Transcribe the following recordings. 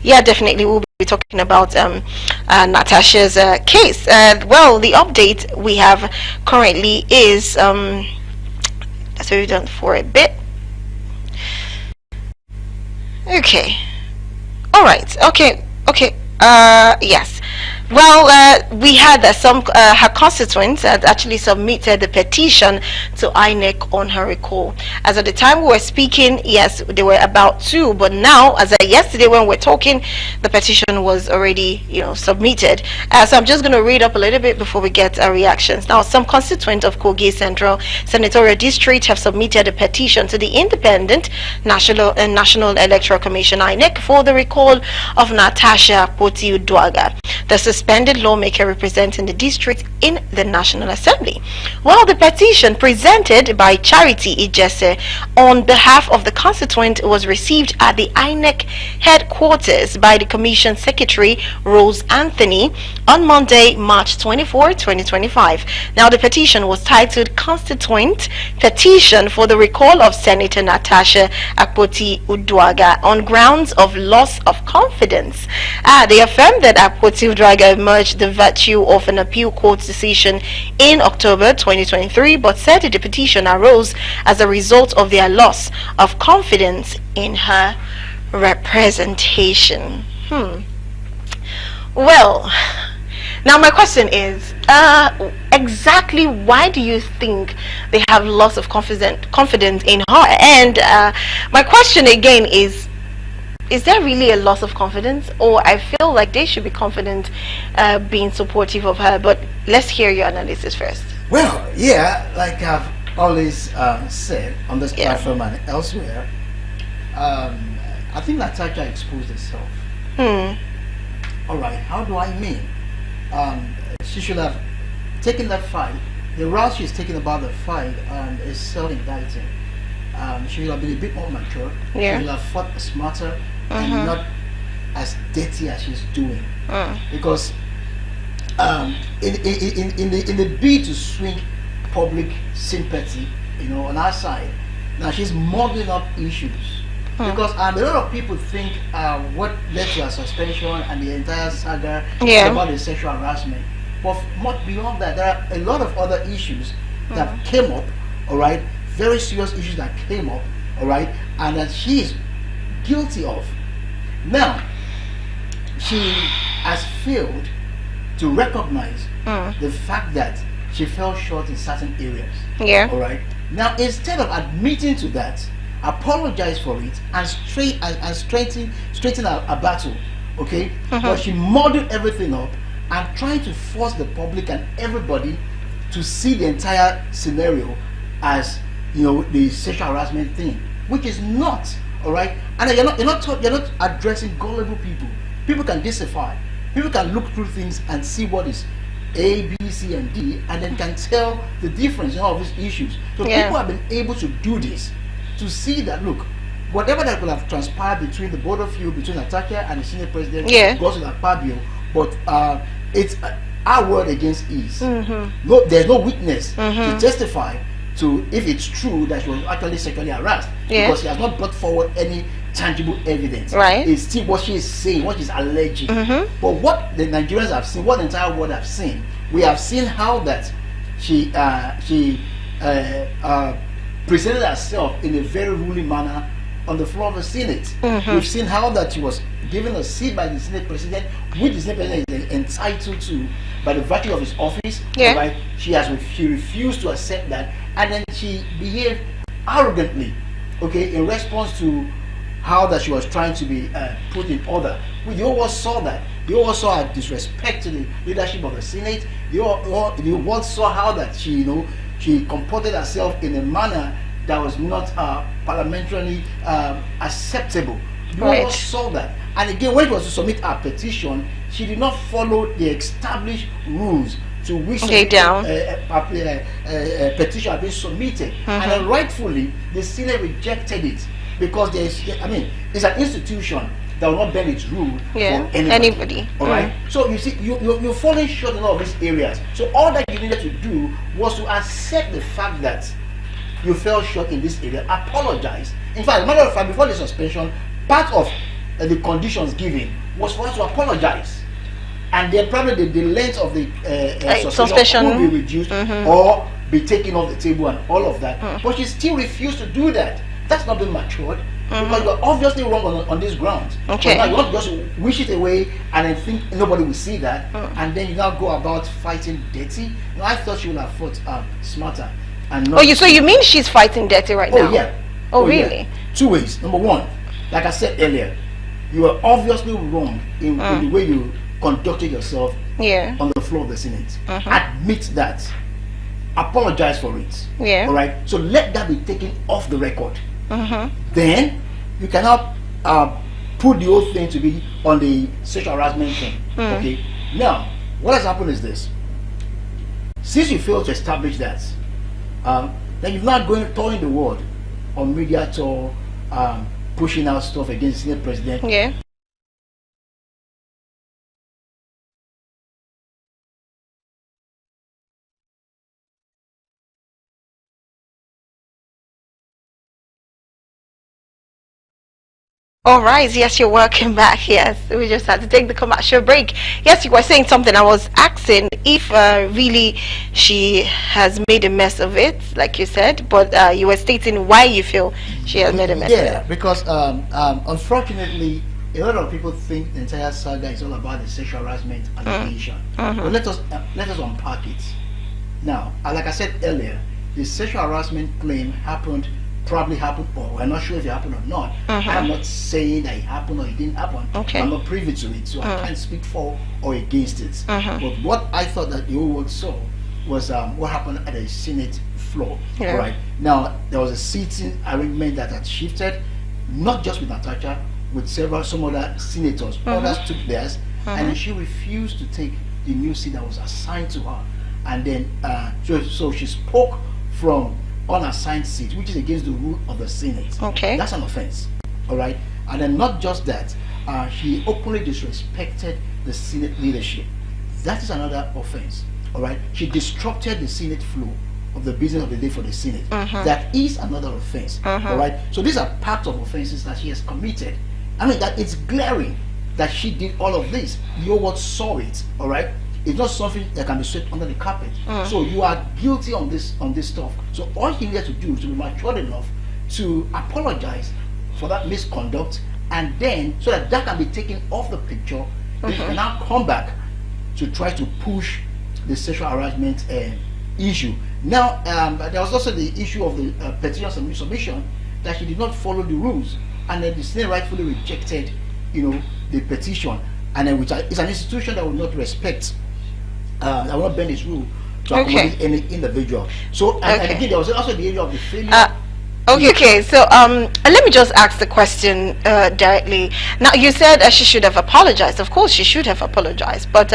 Yeah, definitely. We'll be talking about Natasha's case. Well, the update we have currently is so we've done for a bit. Okay. All right. Okay. Okay. Yes. Well, we had some her constituents had actually submitted the petition to INEC on her recall. As at the time we were speaking, yes, they were about two, but now, as of yesterday when we're talking, the petition was already, submitted. So I'm just going to read up a little bit before we get our reactions. Now, some constituents of Kogi Central Senatorial District have submitted a petition to the Independent National Electoral Commission INEC for the recall of Natasha Akpoti. The suspended lawmaker representing the district in the National Assembly. While the petition presented by Charity Ijese on behalf of the constituent was received at the INEC headquarters by the Commission Secretary Rose Anthony on Monday, March 24, 2025. Now, the petition was titled Constituent Petition for the Recall of Senator Natasha Akpoti Uduaghan on grounds of loss of confidence. They affirmed that Akpoti Uduaghan emerged the virtue of an appeal court decision in October 2023, but said the petition arose as a result of their loss of confidence in her representation. Well, now my question is, exactly why do you think they have loss of confidence in her? And my question again is there really a loss of confidence, or I feel like they should be confident being supportive of her? But let's hear your analysis first. Well, yeah, like I've always said on this platform and elsewhere, I think Natasha exposed herself. All right, how do I mean? She should have taken that fight. The route she's taking about the fight is self-indicting. She should have been a bit more mature. She should have fought smarter and not as dirty as she's doing. Because in the bid to swing public sympathy, on our side, now she's muddling up issues. Because a lot of people think what led to her suspension and the entire saga is about the sexual harassment. But much beyond that, there are a lot of other issues that came up, all right, very serious issues that came up, all right, and that she is guilty of. Now, she has failed to recognize the fact that she fell short in certain areas. All right. Now, instead of admitting to that, apologize for it and straighten a battle. Okay. But she muddled everything up and trying to force the public and everybody to see the entire scenario as the sexual harassment thing, which is not. All right, and you're not addressing gullible people. People can decipher. People can look through things and see what is A, B, C, and D, and then can tell the difference in all of these issues. So people have been able to do this, to see that, look, whatever that could have transpired between the both of you, between Natasha and the Senate President, goes to Akpabio, but it's our word against his. No, there's no witness to testify to if it's true that she was actually sexually harassed, because she has not brought forward any tangible evidence. It's still what she is saying, what she's alleging. But what the Nigerians have seen, what the entire world have seen, we have seen how that she presented herself in a very ruling manner on the floor of the Senate. We've seen how that she was given a seat by the Senate President, which the Senate President is entitled to by the virtue of his office. Right? She refused to accept that, and then she behaved arrogantly, in response to how that she was trying to be put in order. You all saw that. You all saw her disrespect to the leadership of the Senate. You all saw how that she comported herself in a manner that was not parliamentarily acceptable. You all saw that. And again, when it was to submit her petition, she did not follow the established rules to which petition had been submitted. And then rightfully, the Senate rejected it, because it's an institution that will not bend its rule for anybody. All right. So you see, you're falling short in all of these areas. So all that you needed to do was to accept the fact that you fell short in this area, apologize. In fact, as a matter of fact, before the suspension, part of the conditions given was for us to apologize, and then probably the length of the suspension will be reduced or be taken off the table and all of that. But she still refused to do that. That's not being matured. Because you're obviously wrong on this ground. Okay. Now you not just wish it away and then think nobody will see that, and then you now go about fighting dirty. No, I thought she would have fought smarter and not. So you mean she's fighting dirty right now? Oh yeah. Oh really? Yeah. Two ways. Number one, like I said earlier, you were obviously wrong in the way you conducted yourself on the floor of the Senate. Admit that. Apologize for it. Yeah. All right. So let that be taken off the record. Then you cannot put the whole thing to be on the sexual harassment thing. Okay. Now, what has happened is this: since you failed to establish that, then you're not going touring the world on media tour, pushing out stuff against the Senate president. Yeah. All right, yes, you're welcome back. Yes, we just had to take the commercial break. Yes, you were saying something. I was asking if really she has made a mess of it, like you said, but you were stating why you feel she has made a mess of it. Yeah, because unfortunately, a lot of people think the entire saga is all about the sexual harassment allegation. But let us unpack it. Now, like I said earlier, the sexual harassment claim probably happened, or we're not sure if it happened or not. I'm not saying that it happened or it didn't happen. Okay. I'm not privy to it, so I can't speak for or against it. But what I thought that the whole world saw was what happened at the Senate floor. Yeah. Right now, there was a seating arrangement that had shifted, not just with Natasha, with some other senators. Others took theirs, and then she refused to take the new seat that was assigned to her. And then, so she spoke from unassigned seat, which is against the rule of the Senate. Okay. That's an offense. All right. And then not just that, she openly disrespected the Senate leadership. That is another offense. All right. She disrupted the Senate flow of the business of the day for the Senate. That is another offense. All right. So these are parts of offenses that she has committed. I mean, that it's glaring that she did all of this. The whole world saw it. All right. It's not something that can be swept under the carpet. So you are guilty on this stuff. So all you need to do is to be mature enough to apologize for that misconduct, and then so that can be taken off the picture. Then you can now come back to try to push the sexual harassment issue. Now, there was also the issue of the petition submission, that she did not follow the rules, and then the Senate rightfully rejected, the petition, and then which is an institution that will not respect. I will not bend its rule to accommodate any individual. So, and again, there was also the area of the failure. Okay. So, let me just ask the question directly. Now, you said she should have apologized. Of course, she should have apologized. But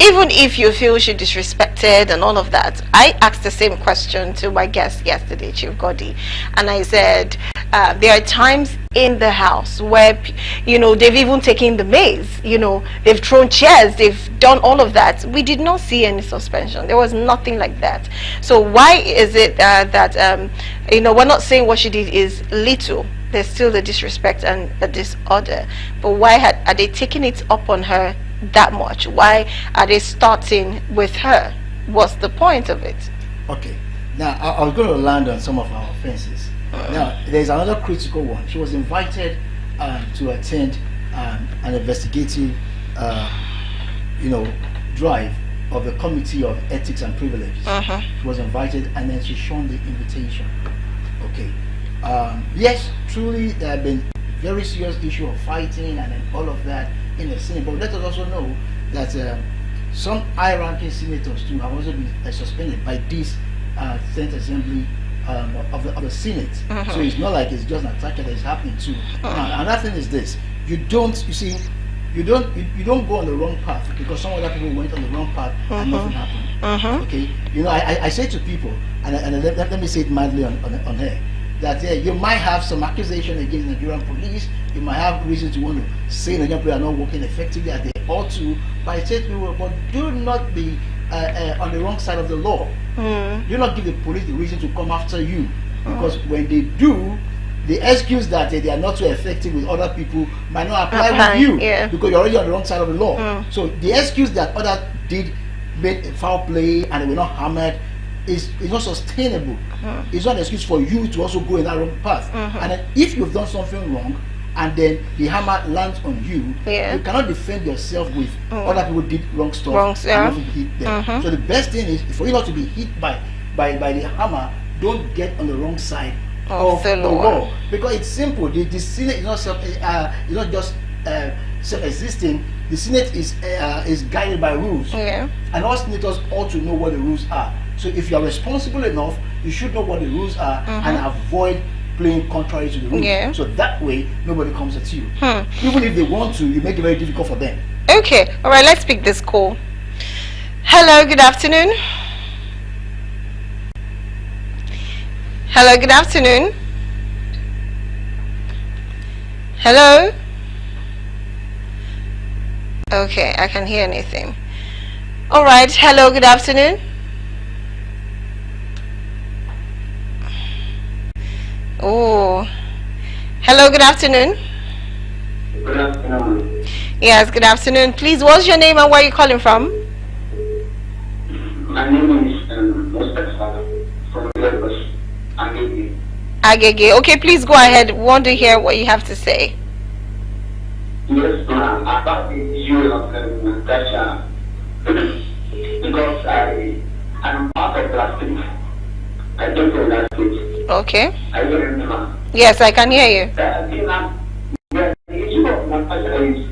even if you feel she disrespected and all of that, I asked the same question to my guest yesterday, Chief Godi, and I said there are times in the house where they've even taken the maize, they've thrown chairs, they've done all of that. We did not see any suspension. There was nothing like that. So why is it that we're not saying what she did is little? There's still the disrespect and the disorder, but why are they taking it up on her that much? Why are they starting with her? What's the point of it? Okay, now I was going to land on some of our offenses. Now there's another critical one. She was invited to attend an investigative drive of the Committee of Ethics and Privileges. She was invited, and then she shunned the invitation. Okay, yes, truly there have been very serious issue of fighting and then all of that in the Senate, but let us also know that some high-ranking senators too have also been suspended by this Senate Assembly of the Senate. So it's not like it's just an attack that is happening too. Now, another thing is this: you don't go on the wrong path because some other people went on the wrong path and nothing happened. Okay, I say to people, and let me say it mildly on here, that you might have some accusation against Nigerian police. You might have reasons to want to say Nigerian police are not working effectively as they ought to. But I say to people, but do not be on the wrong side of the law. Do not give the police the reason to come after you, because when they do, the excuse that they are not so effective with other people might not apply with you, because you're already on the wrong side of the law. So the excuse that others did made foul play and they were not hammered is not sustainable. It's not an excuse for you to also go in that wrong path. And then if you've done something wrong and then the hammer lands on you, you cannot defend yourself with other people did wrong stuff and not hit them. So the best thing is for you not to be hit by the hammer, don't get on the wrong side of the law, because it's simple. The Senate is not just self-existing. The Senate is guided by rules, and all senators ought to know what the rules are. So if you are responsible enough, you should know what the rules are and avoid playing contrary to the rules. So that way nobody comes at you. Even if they want to, you make it very difficult for them. Okay, all right, let's pick this call. Hello, good afternoon. Hello, good afternoon. Hello. Okay, I can't hear anything. All right, hello, good afternoon. Oh, hello, good afternoon. Good afternoon. Yes, good afternoon. Please, what's your name and where are you calling from? My name is Natasha from Lagos, Agege. Agege. Okay, please go ahead. We want to hear what you have to say. Yes, ma'am. About the issue of Natasha, because I'm part of last week. I don't know last week. Okay. I don't remember. Yes, I can hear you. The issue of Natasha is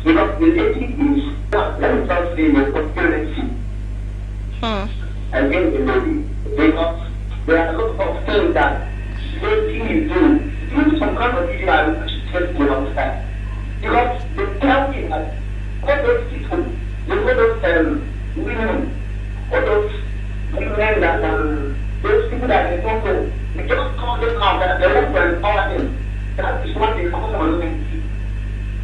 because the lady is let me just say the conspiracy against the lady, because there are a lot of things that the lady is doing. Doing some kind of issue I just don't understand. Because they tell me that all those people, all those women, all those women that those people that they don't know, they just call them out that they want to empower them. That is what they call them.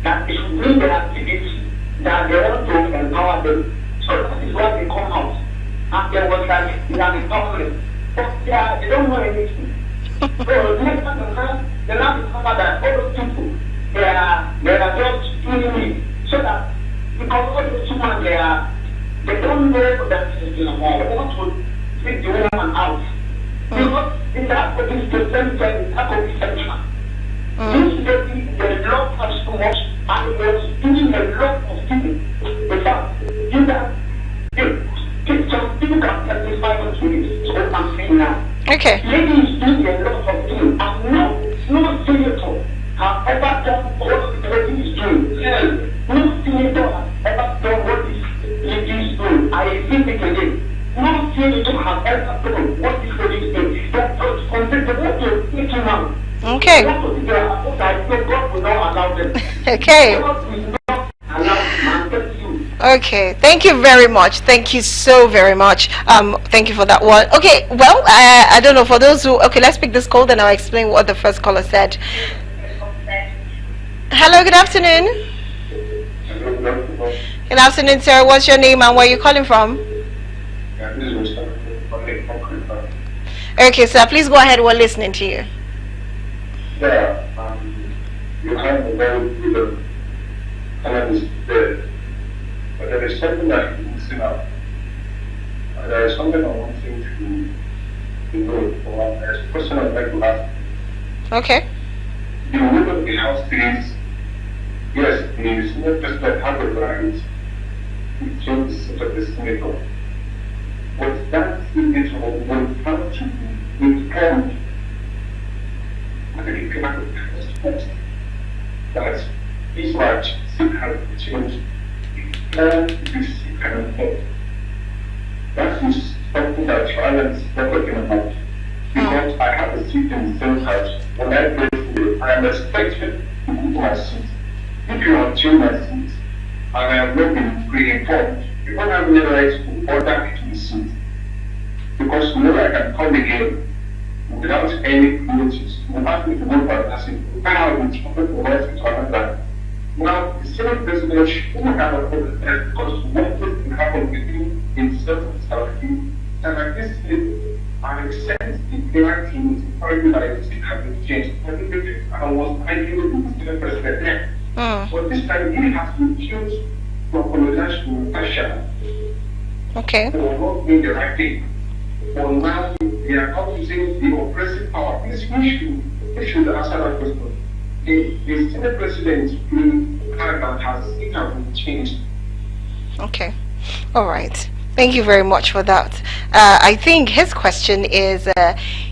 That it should bring their activity, that they want to empower them. So that is what they come out. And they was like, they are empowering. But they don't know anything. So the next time they now discover that all those people, they are just doing it so that because all those women they don't know that they want to take the woman out. Because in that case the same time in Akpoti section. This lady the love her so much and was doing a lot of things. In fact, you can some people can testify to this, so I'm saying now. Okay. Lady is doing a lot of things and no senator have ever done what the lady is doing. No senator has ever done what this lady is doing. I repeat it again. No senator has ever done what this lady is doing. That was considered what you're thinking now. Okay. God will not allow them. Okay. God will not allow them. Okay, thank you very much. Thank you so very much. Thank you for that one. Okay, well, I don't know, for those who, okay, let's pick this call, then I'll explain what the first caller said. Hello, good afternoon. Good afternoon, sir. What's your name and where are you calling from? Okay, sir, please go ahead. We're listening to you. Yeah, you have a very good analysis there. But there is something that is missing out. There is something I want you to know. Or there's a question I'd like to ask. Okay. The women of the House says, yes, the Senate President has the right to change the seat of the senator. But that senator will have to be informed. And then you cannot expect that this much seat has to change. And this kind of thing. That is something that Ireland is not talking about. Because I have a seat in the same house. When I go to I am expected to go to my seat. If you have changed my seat, and I have not been pre-informed, you don't have any right to order me to the seat. Because you know I can come again without any notice. You ask me to go for a seat. I have been spoken to my seat to another. Now, the Senate President shouldn't have a problem because what can happen within himself and his team, and like this, I accept the guarantee to argue that it has been changed. But But this time he has to choose to apologize to Natasha Okay. for not doing the right thing. For now, they are not using the oppressive power. Please, we should answer that question. The Senate President in Canada has it has changed. Okay. All right. Thank you very much for that. I think his question is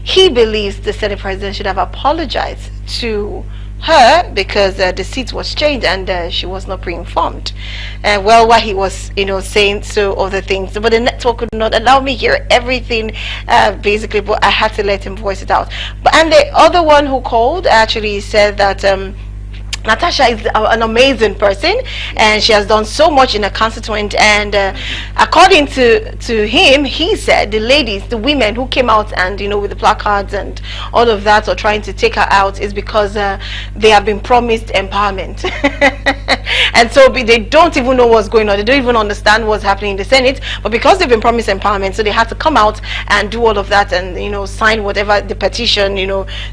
he believes the Senate President should have apologized to her because the seat was changed and she was not pre-informed. Well, while he was, saying so other things, but the network could not allow me hear everything, basically. But I had to let him voice it out. And the other one who called actually said that. Natasha is an amazing person and she has done so much in a constituent, and according to him, he said the ladies, the women who came out and with the placards and all of that, or trying to take her out, is because they have been promised empowerment. And so they don't even know what's going on, they don't even understand what's happening in the Senate, but because they've been promised empowerment, so they had to come out and do all of that and sign whatever the petition,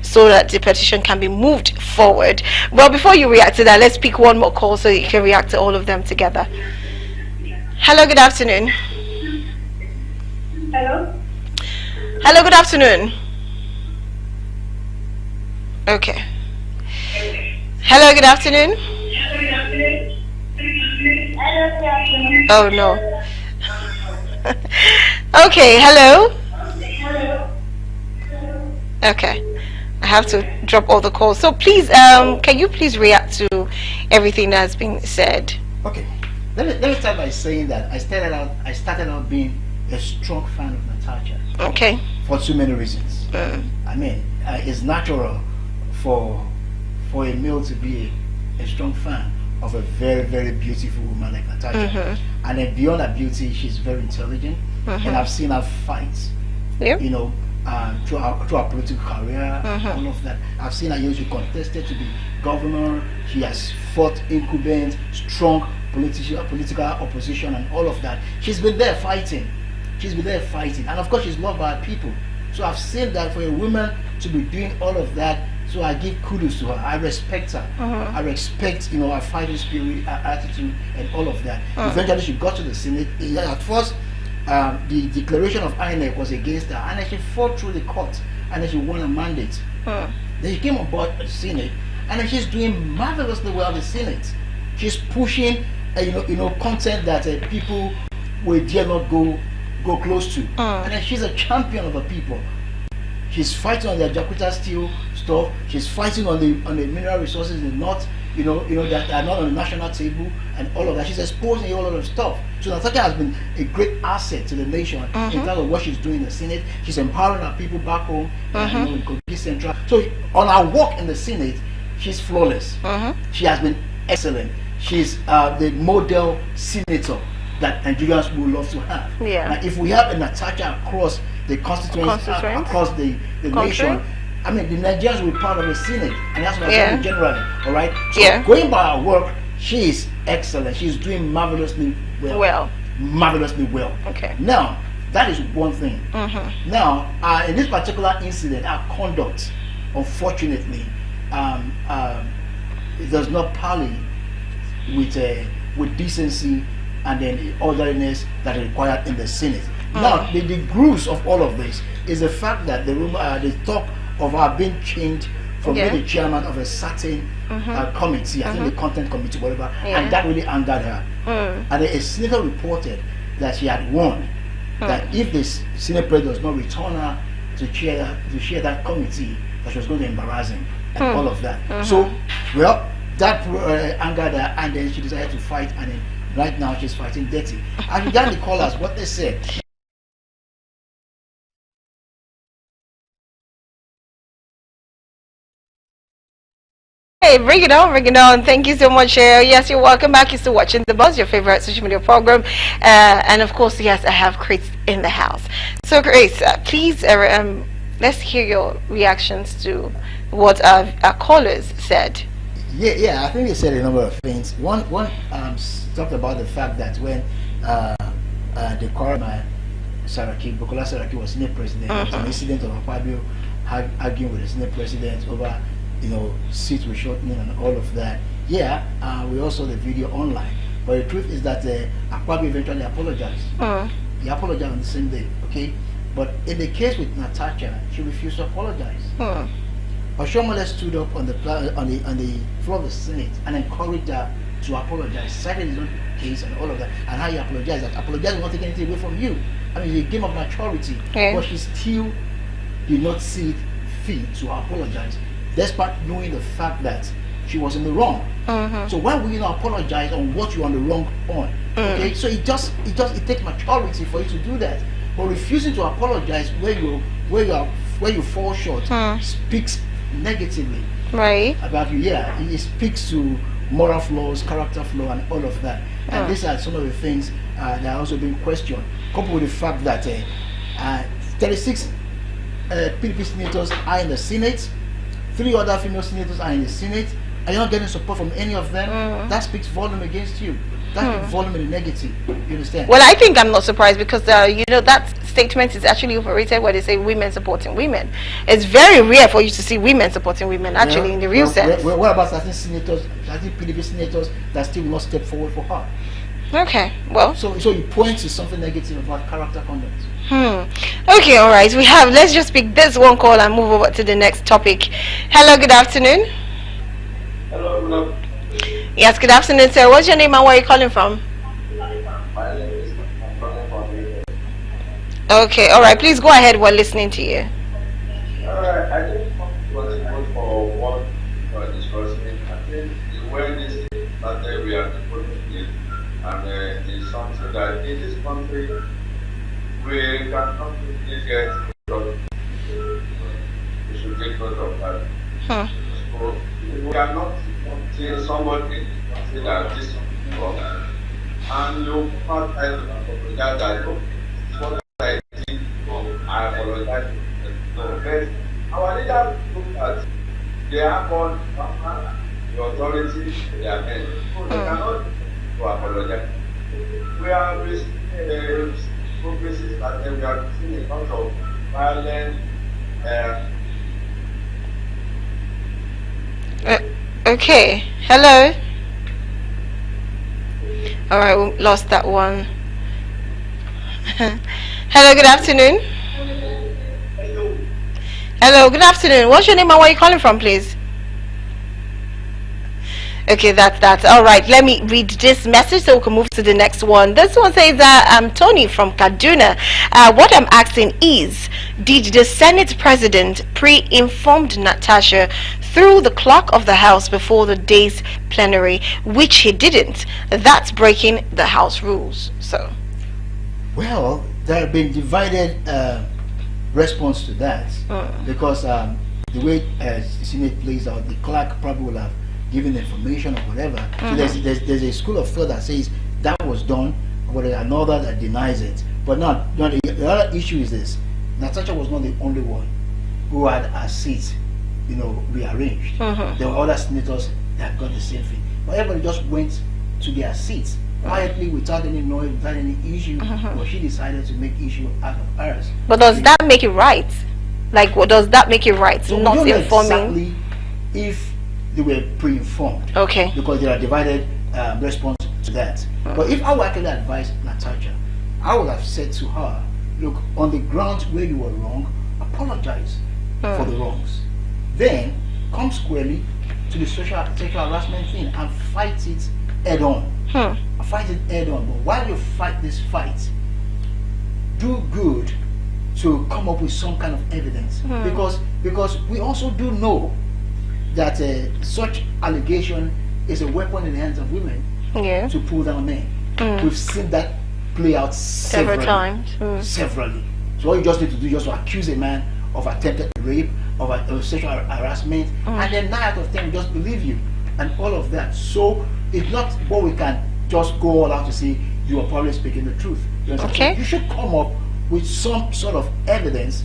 so that the petition can be moved forward. Well, before you react to that, let's pick one more call so you can react to all of them together. Hello, good afternoon. Hello, good afternoon. Okay. Hello, good afternoon. Oh no. Okay, hello. Okay. I have to drop all the calls. So please, can you please react to everything that's been said? Okay. Let me start by saying that I started out being a strong fan of Natasha. Okay. For too many reasons. I mean, it's natural for a male to be a strong fan of a very, very beautiful woman like Natasha. And then beyond her beauty, she's very intelligent. And I've seen her fight. Yep. Through our political career, all of that. I've seen her she contested to be governor. She has fought incumbent, strong political opposition, and all of that. She's been there fighting. And of course, she's loved by her people. So I've seen that for a woman to be doing all of that. So I give kudos to her. I respect her. I respect, her fighting spirit, her attitude, and all of that. Eventually, she got to the Senate. At first, the declaration of INEC was against her, and then she fought through the court, and then she won a mandate. Then she came on board the Senate, and then she's doing marvelously well in the Senate. She's pushing, content that people will dare not go close to, and then she's a champion of the people. She's fighting on the Jakarta steel stuff. She's fighting on the mineral resources in the north, that are not on the national table, and all of that. She's exposing a whole lot of stuff. So Natasha has been a great asset to the nation in terms of what she's doing in the Senate. She's empowering our people back home, in Kogi Central. So on her work in the Senate, she's flawless. She has been excellent. She's the model senator that Nigerians would love to have. Now, if we have a Natasha across the constituents, across the nation, I mean, the Nigerians will be part of the Senate, and that's what I'm saying generally. All right. So going by her work, she is excellent. She's doing marvelously well. Marvelously well. Okay. Now that is one thing. Now, in this particular incident, our conduct, unfortunately, it does not parley with decency and then orderliness that is required in the Senate. Now, the grooves of all of this is the fact that the talk of her being changed from being the chairman of a certain committee, I think the content committee, whatever, and that really angered her. And a senator reported that she had warned that if the Senate president does not return her to chair that committee, that she was going to embarrass him and all of that. So, well, that angered her, and then she decided to fight, and then right now she's fighting dirty. And regarding the callers, what they said. Hey, bring it on. Thank you so much. Yes, you're welcome back. You're still watching The Buzz, your favorite social media program. And of course, yes, I have Chris in the house. So, Chris, please, let's hear your reactions to what our callers said. Yeah, I think they said a number of things. One talked about the fact that when the coroner Bukola Saraki was Senate president, there was an incident of Akpoti arguing with the Senate president over seats were shortening and all of that. Yeah, we also saw the video online. But the truth is that Akpoti eventually apologized. He apologized on the same day, okay? But in the case with Natasha, she refused to apologize. Oshomole stood up on the floor of the Senate and encouraged her to apologize, cited his own case and all of that, and how he apologized. That apologize will not take anything away from you. I mean, it's a game of maturity, but she still did not see it fit to apologize, despite knowing the fact that she was in the wrong. So why would you not apologize on what you're on the wrong on? Okay, so it takes maturity for you to do that. But refusing to apologize where you fall short speaks negatively about you. Yeah, it speaks to moral flaws, character flaw, and all of that. And these are some of the things that are also being questioned, coupled with the fact that 36 PDP senators are in the Senate, 3 other female senators are in the Senate, and you're not getting support from any of them. That speaks volume against you. That speaks volume in the negative. You understand? Well, I think I'm not surprised because that statement is actually overrated where they say women supporting women. It's very rare for you to see women supporting women actually in the real sense. What about certain PDP senators that still will not step forward for her? Okay, well. So you point to something negative about character conduct. Okay, all right. Let's just pick this one call and move over to the next topic. Hello, good afternoon. Hello, hello. Yes, good afternoon, sir. What's your name and where are you calling from? My name is Natasha. Okay, all right. Please go ahead. We're listening to you. Alright, I just want to vote for what we are discussing. I think when this started, we are discussing it, and it's something that in this country we cannot really get because we should take note of that. So we are not seeing somebody say that this is wrong, and you can't apologize that what I did wrong, I apologize. No, but our leaders look at they have on the authority they are men, so they cannot to apologize. We are receiving progresses that we are seeing a lot of violence. Okay, hello. All right, we lost that one. Hello, good afternoon. Hello, good afternoon. What's your name and where are you calling from, please? Okay, that's all right. Let me read this message so we can move to the next one. This one says that I'm Tony from Kaduna. What I'm asking is, did the Senate President pre-informed Natasha through the clock of the House before the day's plenary, which he didn't? That's breaking the House rules. So, well, there have been divided response to that because the way the Senate plays out, the clerk probably will have given information or whatever. So there's a school of thought that says that was done, but there's another that denies it. But not the other issue is this: Natasha was not the only one who had her seat, rearranged. There were other senators that got the same thing, but everybody just went to their seats quietly without any noise, without any issue. But she decided to make issue out of hers. But does that make it right? Like, what does that make it right? So not we don't know informing. exactly if they were pre-informed. Okay. Because there are divided response to that. But if I were actually advise Natasha, I would have said to her, look, on the grounds where you were wrong, apologize for the wrongs. Then come squarely to the sexual harassment thing and fight it head on. Fight it head on. But while you fight this fight, do good to come up with some kind of evidence. Because we also do know that such allegation is a weapon in the hands of women to pull down men. We've seen that play out several times. Severally. So all you just need to do is just to accuse a man of attempted rape, of sexual harassment, and then 9 out of 10 just believe you, and all of that. So it's not what we can just go all out to say you are probably speaking the truth. Okay. You should come up with some sort of evidence.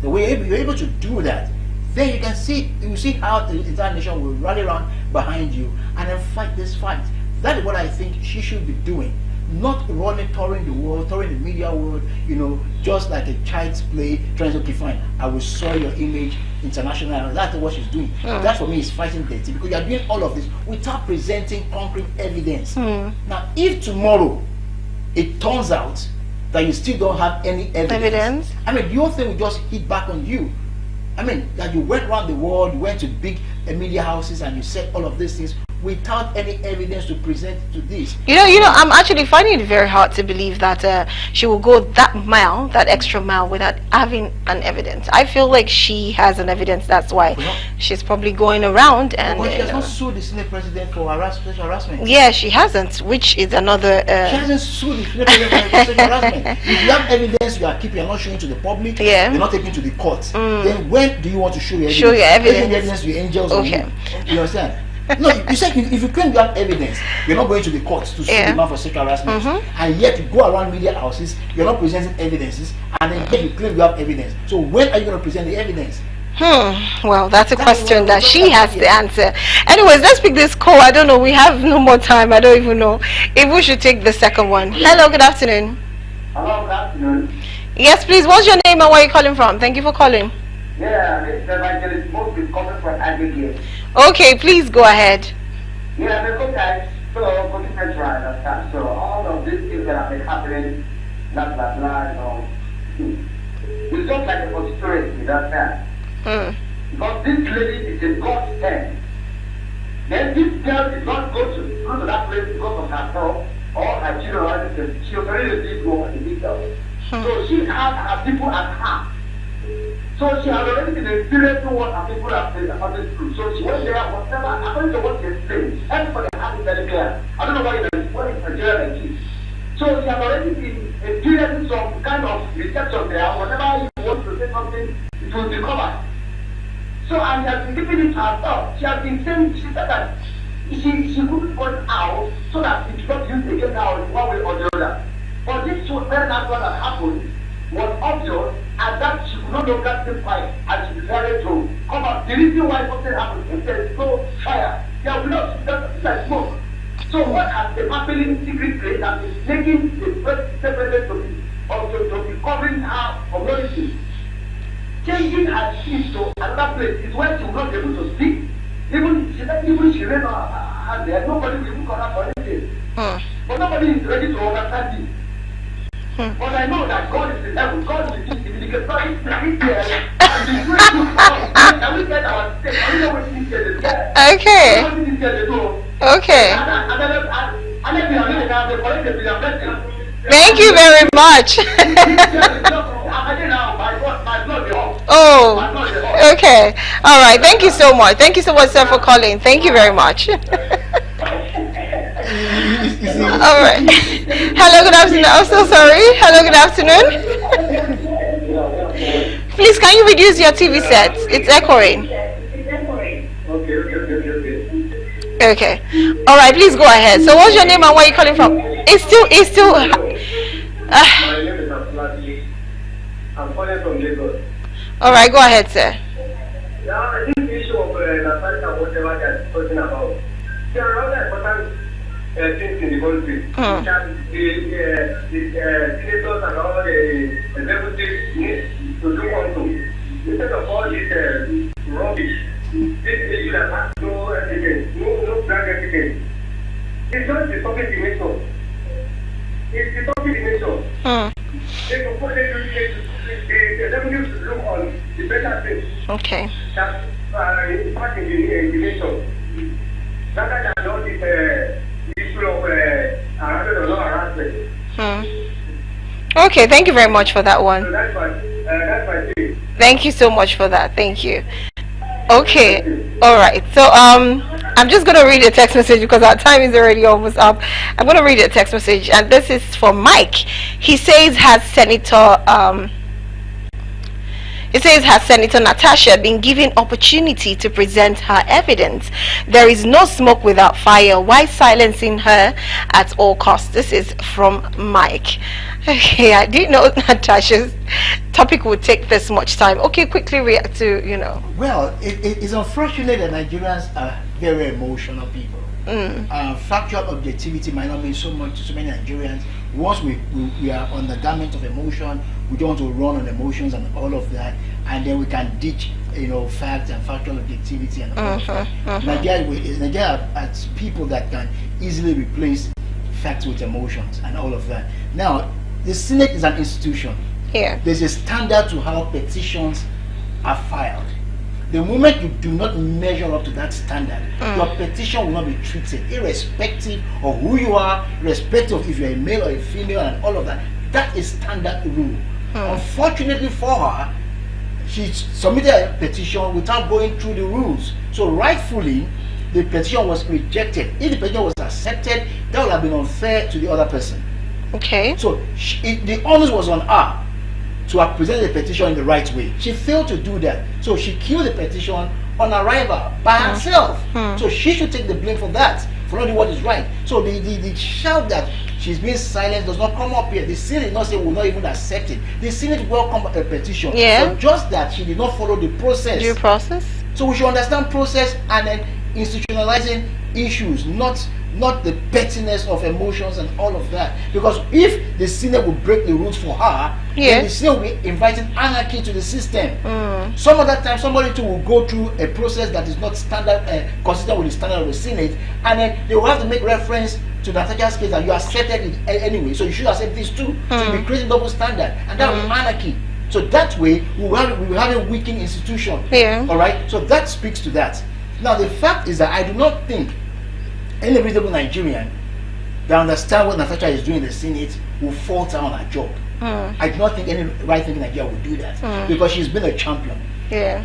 The way you're able to do that, then you see how the entire nation will rally around behind you and then fight this fight. That is what I think she should be doing. not running, touring the world, touring the media world, just like a child's play, trying to, okay, fine, I will soil your image internationally. That's what she's doing. That for me is fighting dirty, because you are doing all of this without presenting concrete evidence. Now, if tomorrow it turns out that you still don't have any evidence, I mean, the whole thing will just hit back on you. I mean, that you went around the world, you went to big media houses, and you said all of these things without any evidence to present to this. I'm actually finding it very hard to believe that she will go that extra mile without having an evidence. I feel like she has an evidence. That's why she's probably going around and. But she has not sued the Senate president for sexual harassment. Yeah, she hasn't, which is another. She hasn't sued the Senate president for sexual harassment. If you have evidence you are keeping, you're not showing to the public. Yeah. You're not taking to the court. Then when do you want to show your evidence? Show your evidence. Show the evidence to your angels. Okay. You understand? No, you said if you claim you have evidence, you're not going to the courts to sue the man for sexual harassment, and yet you go around media houses, you're not presenting evidences, and then yet you claim you have evidence. So when are you going to present the evidence? Well, that's a question that she has to answer. Anyways, let's pick this call. I don't know. We have no more time. I don't even know if we should take the second one. Hello, good afternoon. Hello, good afternoon. Yes, please. What's your name and where are you calling from? Thank you for calling. Yeah, it's Evangelist Moses coming from Aggregate. Okay, please go ahead. Yeah, the good guys, so Petition, right? So all of these things that have been happening, blah, blah, blah, it's just like a conspiracy, that's that. Because this lady is in God's hand. Then this girl is not go to that place because of herself or her children. She already did go in detail. So she has her people at heart. So she had already been experiencing what her people have been through. So she went there, whatever, according to what she explained, everybody had it very clear. I don't know why it's Nigeria like this. So she had already been experiencing some kind of reception there. Whenever you want to say something, it will be covered. So, and she has been keeping it to herself. She has been saying, she said that she couldn't go out so that it got used against her in one way or the other. But this was very natural that happened. Was obvious, and that she could no longer keep quiet, and she decided to come out. The reason why something happened, if there is no fire, there will not be smoke. So what has been happening secretly that is making the president to be covering her community, changing her seat to another place is where she will not be able to speak. Even she ran her there, nobody will even call her for anything. But nobody is ready to understand this. But I know that God is in heaven. God is in the God is here. And He's going to come. And we get our step. I don't know what He's here. Okay. Okay. Thank you very much. Oh, okay. All right. Thank you so much. Thank you so much, sir, for calling. Thank you very much. All right. Hello, good afternoon. I'm so sorry. Hello, good afternoon. Please, can you reduce your TV set? It's echoing. Okay. All right. Please go ahead. So, what's your name and where are you calling from? It's still. My name is Akpoti. I'm calling from Lagos. All right. Go ahead, sir. Now, this issue of Natasha, whatever they're talking about, there are other important things in the country. The senators and all the executives need to do also. Instead of all this rubbish, this issue that has no evidence, no brand evidence. It's not the topic the nation. It's the topic the nation. They can put the executives to look on the better things. Okay. That's part in the nation. Rather than all this issue of harassment or not harassment. Okay, thank you very much for that one. So that's my thing. Thank you so much for that. Thank you. Okay. All right. So I'm just going to read a text message because our time is already almost up. I'm going to read a text message, and this is for Mike. He says, has Senator Natasha been given opportunity to present her evidence? There is no smoke without fire. Why silencing her at all costs? This is from Mike. Okay, I didn't know Natasha's topic would take this much time. Okay, quickly react to, Well, it's unfortunate that Nigerians are very emotional people. Factual objectivity might not mean so much to so many Nigerians. Once we are on the garment of emotion, we don't want to run on emotions and all of that, and then we can ditch, facts and factual objectivity and all of that. Nigeria has people that can easily replace facts with emotions and all of that. Now, the Senate is an institution. Yeah. There's a standard to how petitions are filed. The moment you do not measure up to that standard, your petition will not be treated, irrespective of who you are, irrespective of if you're a male or a female and all of that. That is standard rule. Unfortunately for her, she submitted a petition without going through the rules. So rightfully, the petition was rejected. If the petition was accepted, that would have been unfair to the other person. Okay. So the onus was on her to have presented the petition in the right way. She failed to do that. So she killed the petition on arrival by herself. So she should take the blame for that, for not doing what is right. So the shout that she's being silent does not come up here. The Senate did not say will not even accept it. The Senate welcomed a petition. Yeah. So just that she did not follow the process. Due process. So we should understand process and then institutionalizing issues, not the pettiness of emotions and all of that. Because if the Senate will break the rules for her, then the Senate will be inviting anarchy to the system. Some other time, somebody too will go through a process that is not standard, consistent with the standard of the Senate, and then they will have to make reference to Natasha's case that you accepted it anyway, so you should accept this too. So you'll be creating double standard, and that will be anarchy. So that way, we will have a weakened institution. All right. So that speaks to that. Now the fact is that I do not think any reasonable Nigerian that understands what Natasha is doing in the Senate will falter on her job. I do not think any right-thinking Nigerian will do that because she's been a champion.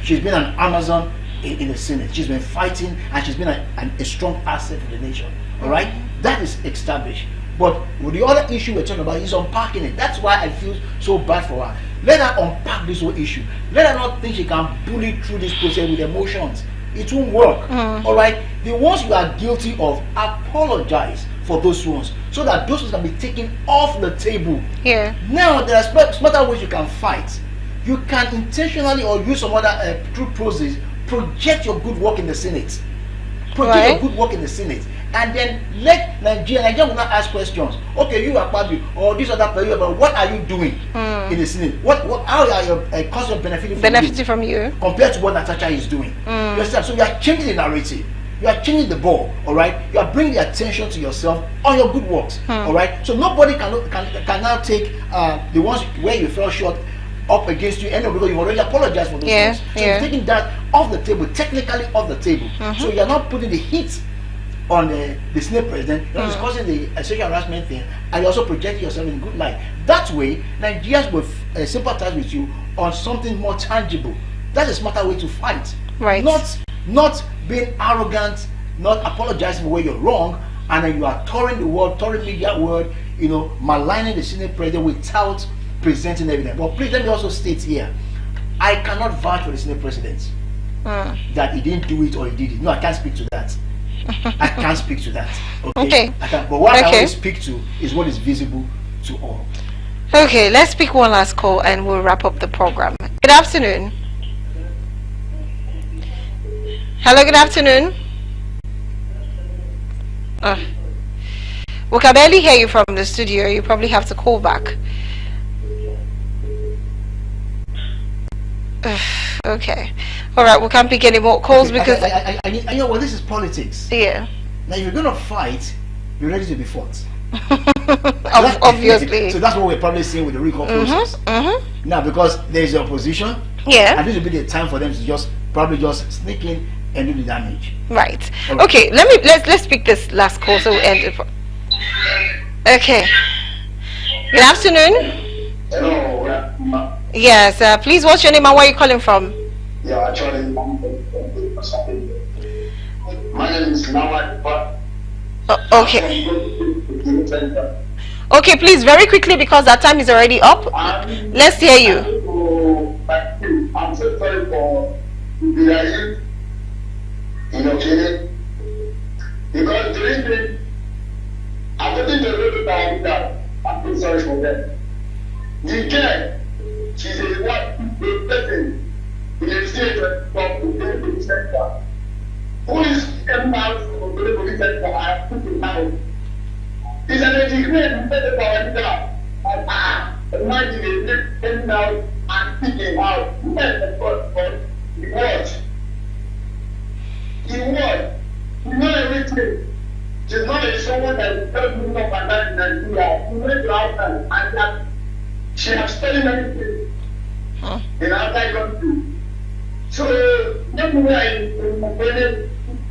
She's been an Amazon in the Senate. She's been fighting and she's been a strong asset for the nation. All right, that is established. But with the other issue we're talking about is unpacking it. That's why I feel so bad for her. Let her unpack this whole issue. Let her not think she can bully through this process with emotions. It won't work. All right, the ones you are guilty of, apologize for those ones so that those ones can be taken off the table. Now there are smarter ways you can fight. You can intentionally or use some other through process project your good work in the Senate. Project your good work in the Senate, and then let Nigeria will not ask questions. Okay, you are Akpoti or this other person, but what are you doing in the Senate? How are your customers benefiting from you compared to what Natasha is doing? You understand? So you are changing the narrative. You are changing the ball. All right. You are bringing the attention to yourself on your good works. All right. So nobody can now take the ones where you fell short up against you anyway, because you've already apologized for those things. So you're taking that off the table, technically off the table. So you're not putting the heat on the Senate president, you're discussing the sexual harassment thing, and you're also projecting yourself in a good light. That way, Nigerians will sympathize with you on something more tangible. That's a smarter way to fight. Right. Not being arrogant, not apologizing for where you're wrong, and then you are touring the world, touring media world, maligning the Senate president without presenting evidence. But please let me also state here, I cannot vouch for the Senate president that he didn't do it or he did it. No, I can't speak to that. I can't speak to that. Okay. But what I always speak to is what is visible to all. Okay, let's pick one last call and we'll wrap up the program. Good afternoon. Hello, good afternoon. We can barely hear you from the studio. You probably have to call back. Okay. All right, we can't pick any more calls because I know, well, this is politics. Yeah. Now, if you're going to fight, you're ready to be fought. Obviously. So that's what we're probably seeing with the recall process. Now, because there's the opposition, and this will be the time for them to just sneak in and do the damage. Right. Okay. Let's pick this last call so we end it. Okay. Good afternoon. Hello. Yes. Please, what's your name and where are you calling from? Yeah, actually, my name is Nawad. Okay. Okay, please, very quickly because our time is already up. Let's hear you. I'm so sorry for the clinic because the reason I'm putting the road down that I'm so sorry for them. You can, she's a what person in the state of the center who is from the police center, I put it down. It's an degree and set it our leader. Imagine it getting out and speaking out. Yes, of course, the word. The word. You know everything. She's not a someone that is just moving up and down in Nigeria. She went to outside and that she has studied many things in outside country. So, let me know in my brother,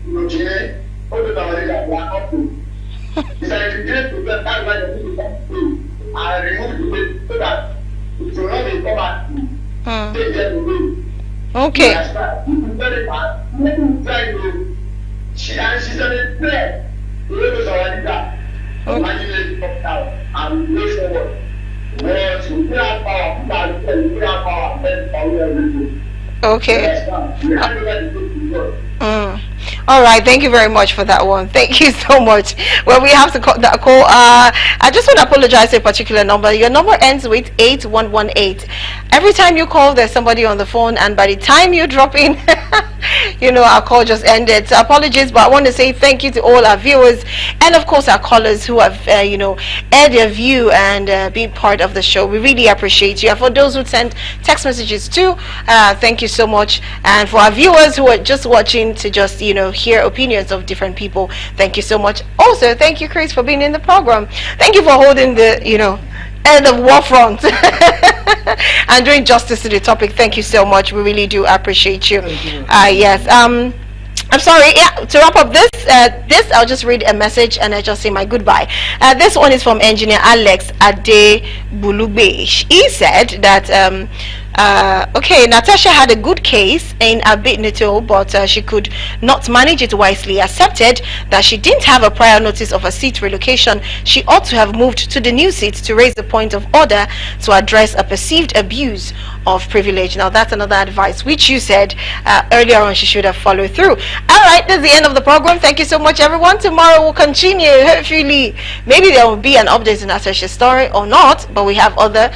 Roger, all the time they are up to. It's like a great to get that right of the I remove the way so that it will not be covered. Take them away. Okay. This is very bad. Let me try to. She's on a prayer. The way was already done. Imagine it come down and move forward. Words, we have power, we have power, then power everything. Okay. We have to let it go to God. All right, thank you very much for that one. Thank you so much. Well, we have to call that call. I just want to apologize for a particular number. Your number ends with 8118. Every time you call, there's somebody on the phone, and by the time you drop in, our call just ended. So apologies, but I want to say thank you to all our viewers and of course our callers who have aired their view and been part of the show. We really appreciate you. And for those who sent text messages too, thank you so much. And for our viewers who are just watching to just hear opinions of different people, thank you so much. Also, thank you, Chris, for being in the program. Thank you for holding the end of war front and doing justice to the topic. Thank you so much. We really do appreciate you. Yes. I'm sorry. Yeah. To wrap up this, I'll just read a message and I just say my goodbye. This one is from Engineer Alex Ade Bulube. He said that okay, Natasha had a good case in Abitnito, but she could not manage it wisely. Accepted that she didn't have a prior notice of a seat relocation. She ought to have moved to the new seat to raise the point of order to address a perceived abuse of privilege. Now that's another advice which you said earlier on she should have followed through. All right, that's the end of the program. Thank you so much, everyone. Tomorrow we'll continue. Hopefully, maybe there will be an update in Natasha's story or not, but we have other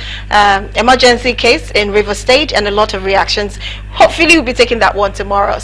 emergency case in River State and a lot of reactions. Hopefully we'll be taking that one tomorrow.